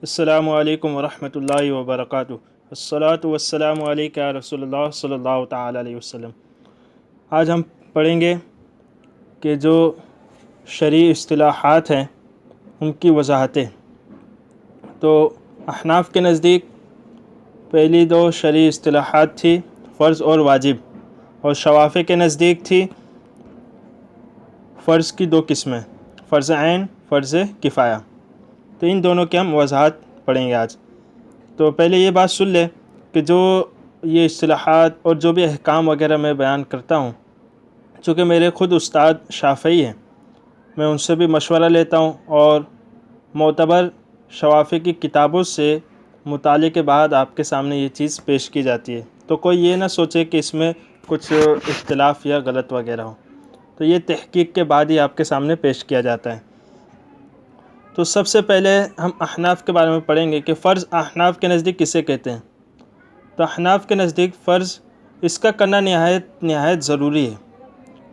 अस्सलामु अलैकुम वरहमतुल्लाहि वबरकातुहू। अस्सलातु वस्सलामु अलैका या रसूलल्लाह सल्लल्लाहु तआला अलैहि वसल्लम। आज हम पढ़ेंगे कि जो शरई इस्तिलाहात हैं उनकी वजाहतें। तो अहनाफ के नज़दीक पहली दो शरई इस्तिलाहात थी फ़र्ज़ और वाजिब, और शवाफ़े के नज़दीक थी फ़र्ज़ की दो किस्में, फ़र्ज़ ऐन, फ़र्ज़ किफ़ाया। तो इन दोनों की हम वजाहत पढ़ेंगे आज। तो पहले ये बात सुन ले कि जो ये इस्तिलाहात और जो भी अहकाम वगैरह मैं बयान करता हूँ, चूँकि मेरे ख़ुद उस्ताद शाफ़ई हैं, मैं उनसे भी मशवरा लेता हूँ और मोतबर शवाफ़ी की किताबों से मुताले के बाद आपके सामने ये चीज़ पेश की जाती है। तो कोई ये ना सोचे कि इसमें कुछ इख्तिलाफ़ या गलत वगैरह हो, तो ये तहक़ीक़ के बाद ही आपके सामने पेश किया जाता है। तो सबसे पहले हम अहनाफ के बारे में पढ़ेंगे कि फ़र्ज़ अहनाफ के नज़दीक किसे कहते हैं। तो अहनाफ के नज़दीक फ़र्ज़ इसका करना नहायत ज़रूरी है,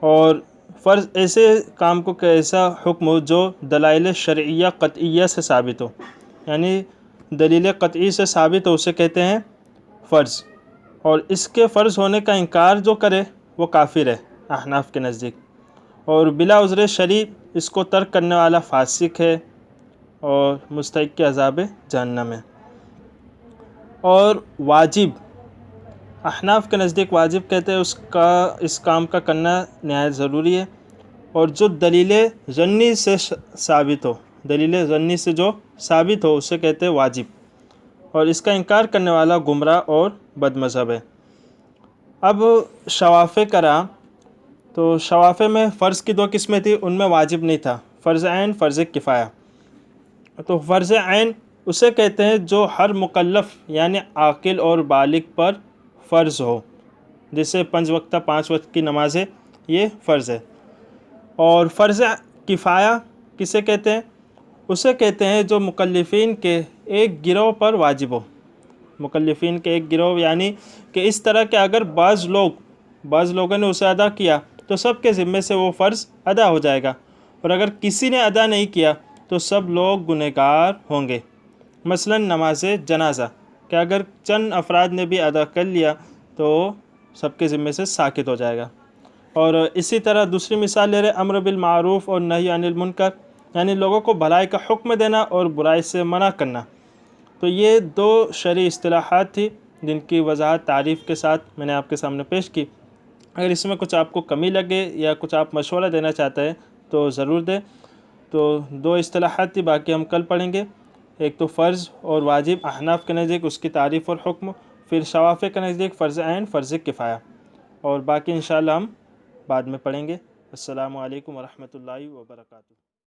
और फ़र्ज़ ऐसे काम को ऐसा हुक्म हो जो दलाइल शरइय्या क़तइय्या से साबित हो, यानी दलील क़तई से साबित हो, उसे कहते हैं फ़र्ज़। और इसके फ़र्ज़ होने का इनकार जो करे वो काफिर है अहनाफ के नज़दीक, और बिला उज़्र शरई इसको तर्क करने वाला फ़ासिक है और मुस्तहिक़ के अज़ाब जहन्नम है। और वाजिब, अहनाफ के नज़दीक वाजिब कहते हैं उसका इस काम का करना नहायत ज़रूरी है, और जो दलील ज़न्नी से साबित हो, दलील ज़न्नी से जो साबित हो उसे कहते हैं वाजिब, और इसका इनकार करने वाला गुमराह और बदमज़हब है। अब शवाफ़े करा, तो शवाफ़े में फ़र्ज़ की दो किस्में थी, उनमें वाजिब नहीं था, फ़र्ज़ ऐन, फ़र्ज़ किफ़ाया। तो फ़र्ज़ ऐन उसे कहते हैं जो हर मुकल्लफ़ यानी आकिल और बालिग पर फ़र्ज़ हो, जैसे 5 वक्त की नमाज़ें, ये फ़र्ज़ है। और फ़र्ज़ किफ़ाया किसे कहते हैं, उसे कहते हैं जो मुकल्लिफ़ीन के एक गिरोह पर वाजिब हो। मुकल्लिफ़ीन के एक गिरोह यानी कि इस तरह के अगर बाज़ लोगों ने उसे अदा किया तो सब के ज़िम्मे से वो फ़र्ज़ अदा हो जाएगा, और अगर किसी ने अदा नहीं किया तो सब लोग गुनहगार होंगे। मसलन नमाज जनाज़ा कि अगर चंद अफराद ने भी अदा कर लिया तो सबके ज़िम्मे से साकित हो जाएगा। और इसी तरह दूसरी मिसाल ले रहे अम्र बिल मारूफ़ और नही अनिल मुनकर, यानी लोगों को भलाई का हुक्म देना और बुराई से मना करना। तो ये दो शरई इस्तिलाहात थी जिनकी वजाहत तारीफ़ के साथ मैंने आपके सामने पेश की। अगर इसमें कुछ आपको कमी लगे या कुछ आप मशवरा देना चाहते हैं तो ज़रूर दें। तो दो इस्तिलाहात थी, बाकी हम कल पढ़ेंगे। एक तो फ़र्ज़ और वाजिब अहनाफ के नज़दीक उसकी तारीफ़ और हुक्म, फिर शवाफ़े के नज़दीक फ़र्ज़ ऐन, फ़र्ज़ किफ़ाया, और बाकी इंशाअल्लाह हम बाद में पढ़ेंगे। अस्सलामु अलैकुम वरहमतुल्लाहि वबरकातुहू।